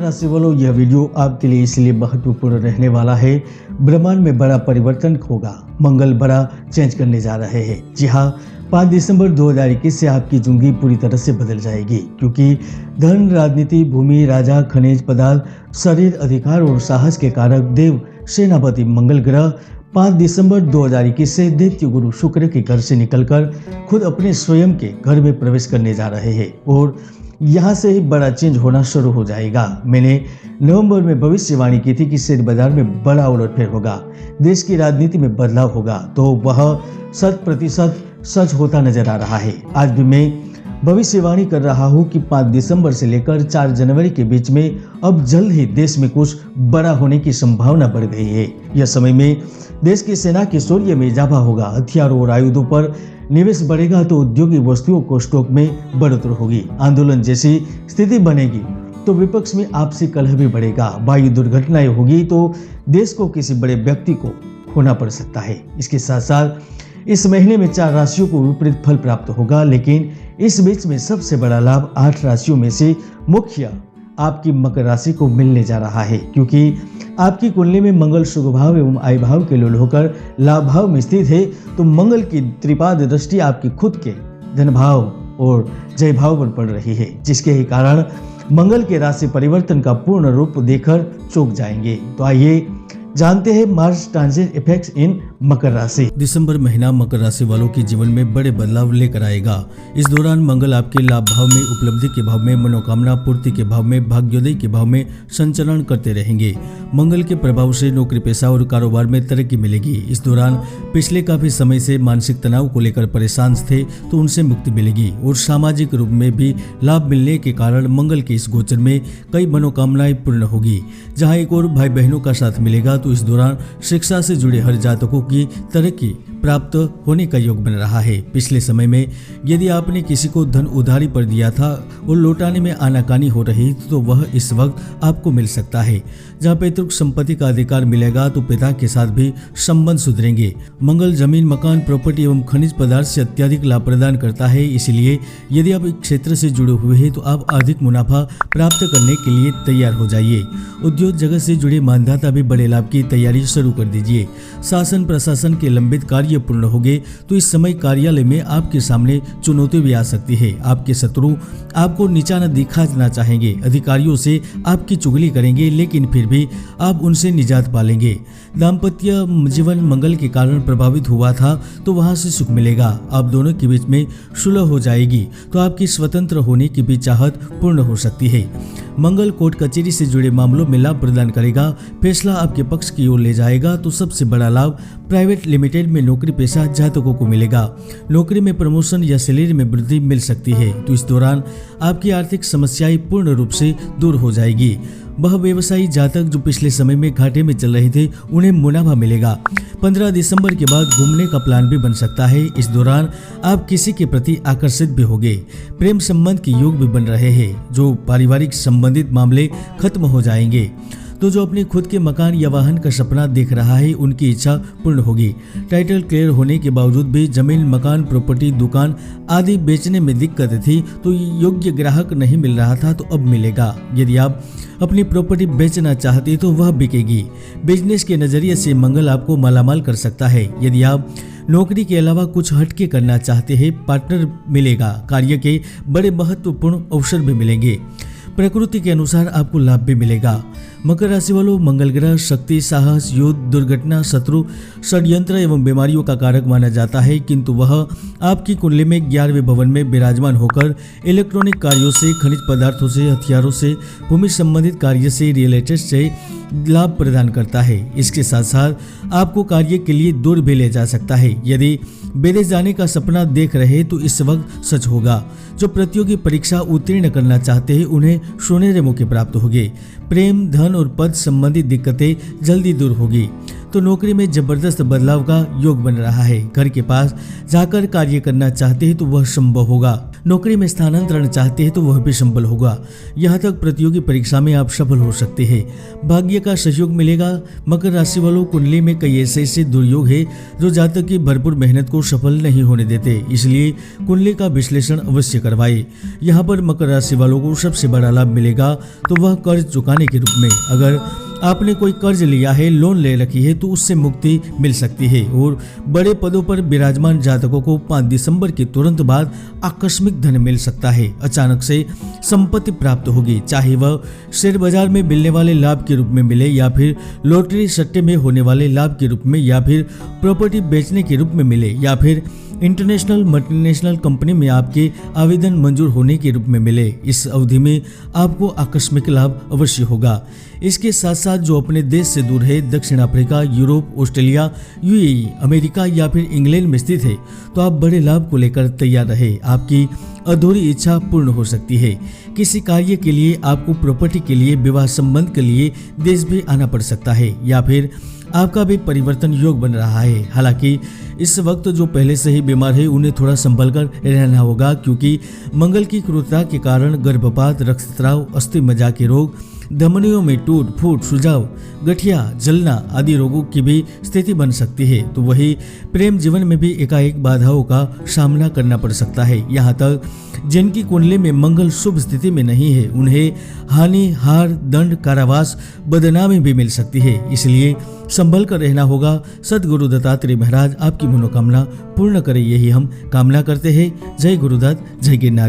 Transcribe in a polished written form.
राशि वालों, यह वीडियो आपके लिए इसलिए महत्वपूर्ण रहने वाला है। ब्रह्मांड में बड़ा परिवर्तन होगा। मंगल बड़ा चेंज करने जा रहे हैं। जी हाँ, 5 दिसंबर 2021 से आपकी जिंदगी पूरी तरह से बदल जाएगी, क्योंकि धन, राजनीति, भूमि, राजा, खनिज पदार्थ, शरीर, अधिकार और साहस के कारक देव सेनापति मंगल ग्रह 5 दिसंबर 2021 से दैत्य गुरु शुक्र के घर से निकलकर खुद अपने स्वयं के घर में प्रवेश करने जा रहे हैं और यहाँ से ही बड़ा चेंज होना शुरू हो जाएगा। मैंने नवंबर में भविष्यवाणी की थी कि शेयर बाजार में बड़ा उलटफेर होगा, देश की राजनीति में बदलाव होगा, तो वह 100% सच होता नजर आ रहा है। आज भी मैं भविष्यवाणी कर रहा हूँ कि 5 दिसंबर से लेकर 4 जनवरी के बीच में अब जल्द ही देश में कुछ बड़ा होने की संभावना बढ़ गई है। यह समय में देश की सेना के शौर्य में इजाफा होगा, हथियारों और आयुधों पर निवेश बढ़ेगा, तो उद्योगिक वस्तुओं को स्टॉक में बढ़ोतरी होगी। आंदोलन जैसी स्थिति बनेगी तो विपक्ष में आपसी कलह भी बढ़ेगा। वायु दुर्घटनाएं होगी तो देश को किसी बड़े व्यक्ति को खोना पड़ सकता है। इसके साथ साथ इस महीने में 4 राशियों को विपरीत फल प्राप्त होगा, लेकिन इस बीच में सबसे बड़ा लाभ 8 राशियों में से मुख्य आपकी मकर राशि को मिलने जा रहा है, क्योंकि आपकी कुंडली में मंगल शुभ भाव एवं आय भाव के लोल होकर लाभ भाव में स्थित है। तो मंगल की त्रिपाद दृष्टि आपकी खुद के धन भाव और जय भाव पर पड़ रही है, जिसके ही कारण मंगल के राशि परिवर्तन का पूर्ण रूप देखकर चौंक जाएंगे। तो आइए जानते हैं मार्च ट्रांजिट इफेक्ट्स इन मकर राशि। दिसंबर महीना मकर राशि वालों के जीवन में बड़े बदलाव लेकर आएगा। इस दौरान मंगल आपके लाभ भाव में, उपलब्धि के भाव में, मनोकामना पूर्ति के भाव में, भाग्योदय के भाव में संचरण करते रहेंगे। मंगल के प्रभाव से नौकरी पेशा और कारोबार में तरक्की मिलेगी। इस दौरान पिछले काफी समय से मानसिक तनाव को लेकर परेशान थे तो उनसे मुक्ति मिलेगी और सामाजिक रूप में भी लाभ मिलने के कारण मंगल के इस गोचर में कई मनोकामनाएं पूर्ण होगी। जहाँ एक और भाई बहनों का साथ मिलेगा तो इस दौरान शिक्षा से जुड़े हर जातकों की तरक्की प्राप्त होने का योग बन रहा है। पिछले समय में यदि आपने किसी को धन उधारी पर दिया था और लौटाने में आनाकानी हो रही तो वह इस वक्त आपको मिल सकता है। जहां पैतृक संपत्ति का अधिकार मिलेगा तो पिता के साथ भी संबंध सुधरेंगे। मंगल जमीन, मकान, प्रॉपर्टी एवं खनिज पदार्थ से अत्यधिक लाभ प्रदान करता है, इसलिए यदि आप इस क्षेत्र से जुड़े हुए हैं तो आप अधिक मुनाफा प्राप्त करने के लिए तैयार हो जाइए। उद्योग जगत से जुड़े मानदाता भी बड़े लाभ की तैयारी शुरू कर दीजिए। शासन प्रशासन के लंबित कार्य पूर्ण होंगे तो इस समय कार्यालय में आपके सामने चुनौती भी आ सकती है। आपके शत्रु आपको नीचा न दिखाना चाहेंगे, अधिकारियों से आपकी चुगली करेंगे, लेकिन फिर भी आप उनसे निजात पालेंगे। दाम्पत्य जीवन मंगल के कारण प्रभावित हुआ था तो वहां से सुख मिलेगा। आप दोनों के बीच में सुलह हो जाएगी तो आपकी स्वतंत्र होने की भी चाहत पूर्ण हो सकती है। मंगल कोर्ट कचहरी से जुड़े मामलों में लाभ प्रदान करेगा, फैसला आपके पक्ष की ओर ले जाएगा। तो सबसे बड़ा लाभ प्राइवेट लिमिटेड में नौकरी पेशा जातकों को मिलेगा। नौकरी में प्रमोशन या सैलरी में वृद्धि मिल सकती है। तो इस दौरान आपकी आर्थिक समस्याएं पूर्ण रूप से दूर हो जाएगी। वह व्यवसायी जातक जो पिछले समय में घाटे में चल रहे थे उन्हें मुनाफा मिलेगा। 15 दिसंबर के बाद घूमने का प्लान भी बन सकता है। इस दौरान आप किसी के प्रति आकर्षित भी होंगे। प्रेम संबंध के योग भी बन रहे हैं, जो पारिवारिक संबंधित मामले खत्म हो जाएंगे। तो जो अपने खुद के मकान या वाहन का सपना देख रहा है उनकी इच्छा पूर्ण होगी। टाइटल क्लियर होने के बावजूद भी जमीन, मकान, प्रॉपर्टी, दुकान आदि बेचने में दिक्कत थी तो योग्य ग्राहक नहीं मिल रहा था तो अब मिलेगा। यदि आप अपनी प्रॉपर्टी बेचना चाहते तो वह बिकेगी। बिजनेस के नजरिए से मंगल आपको मालामाल कर सकता है। यदि आप नौकरी के अलावा कुछ हटके करना चाहते हैं, पार्टनर मिलेगा। कार्य के बड़े महत्वपूर्ण अवसर भी मिलेंगे। प्रकृति के अनुसार आपको लाभ भी मिलेगा। मकर राशि वालों, मंगल ग्रह शक्ति, साहस, युद्ध, दुर्घटना, शत्रु, षड्यंत्र एवं बीमारियों का कारक माना जाता है, किंतु वह आपकी कुंडली में 11वें भवन में विराजमान होकर इलेक्ट्रॉनिक कार्यों से, खनिज पदार्थों से, हथियारों से, भूमि संबंधित कार्य से, रियल एस्टेट से लाभ प्रदान करता है। इसके साथ साथ आपको कार्य के लिए दूर भी ले जा सकता है। यदि विदेश जाने का सपना देख रहे तो इस वक्त सच होगा। जो प्रतियोगी परीक्षा उत्तीर्ण करना चाहते हैं उन्हें सुनहरे मौके प्राप्त होंगे। प्रेम, धन और पद संबंधी दिक्कतें जल्दी दूर होगी। तो नौकरी में जबरदस्त बदलाव का योग बन रहा है। घर के पास जाकर कार्य करना चाहते हैं तो वह संभव होगा। नौकरी में स्थानांतरण चाहते हैं तो वह भी संभव होगा। यहाँ तक प्रतियोगी परीक्षा में आप सफल हो सकते हैं। भाग्य का सहयोग मिलेगा। मकर राशि वालों, कुंडली में कई ऐसे दुर्योग है जो जातक की भरपूर मेहनत को सफल नहीं होने देते, इसलिए कुंडली का विश्लेषण अवश्य करवाएं। यहाँ पर मकर राशि वालों को सबसे बड़ा लाभ मिलेगा तो वह कर्ज चुकाने के रूप में। अगर आपने कोई कर्ज लिया है, लोन ले रखी है तो उससे मुक्ति मिल सकती है। और बड़े पदों पर विराजमान जातकों को 5 दिसंबर के तुरंत बाद आकस्मिक धन मिल सकता है। अचानक से संपत्ति प्राप्त होगी, चाहे वह शेयर बाजार में मिलने वाले लाभ के रूप में मिले या फिर लॉटरी सट्टे में होने वाले लाभ के रूप में या फिर प्रॉपर्टी बेचने के रूप में मिले या फिर इंटरनेशनल मल्टीनेशनल कंपनी में आपके आवेदन मंजूर होने के रूप में मिले। इस अवधि में आपको आकस्मिक लाभ अवश्य होगा। इसके साथ साथ जो अपने देश से दूर है, दक्षिण Africa, Europe, Australia, UAE, America या फिर इंग्लैंड में स्थित है, तो आप बड़े लाभ को लेकर तैयार रहे। आपकी अधूरी इच्छा पूर्ण हो सकती है। किसी कार्य के लिए आपको प्रॉपर्टी के लिए, विवाह संबंध के लिए देश भी आना पड़ सकता है या फिर आपका भी परिवर्तन योग बन रहा है। हालांकि इस वक्त जो पहले से ही बीमार है उन्हें थोड़ा संभल कर रहना होगा, क्योंकि मंगल की क्रूरता के कारण गर्भपात, रक्तस्राव, अस्थि मज्जा के रोग, धमनियों में टूट फूट, सुझाव, गठिया, जलना आदि रोगों की भी स्थिति बन सकती है। तो वही प्रेम जीवन में भी एकाएक बाधाओं का सामना करना पड़ सकता है। यहाँ तक जिनकी कुंडली में मंगल शुभ स्थिति में नहीं है उन्हें हानि, हार, दंड, कारावास, बदनामी भी मिल सकती है। इसलिए संभल कर रहना होगा। सद्गुरु दत्तात्रेय महाराज आपकी मनोकामना पूर्ण करें, यही हम कामना करते हैं। जय गुरुदत्त, जय गिरनारी।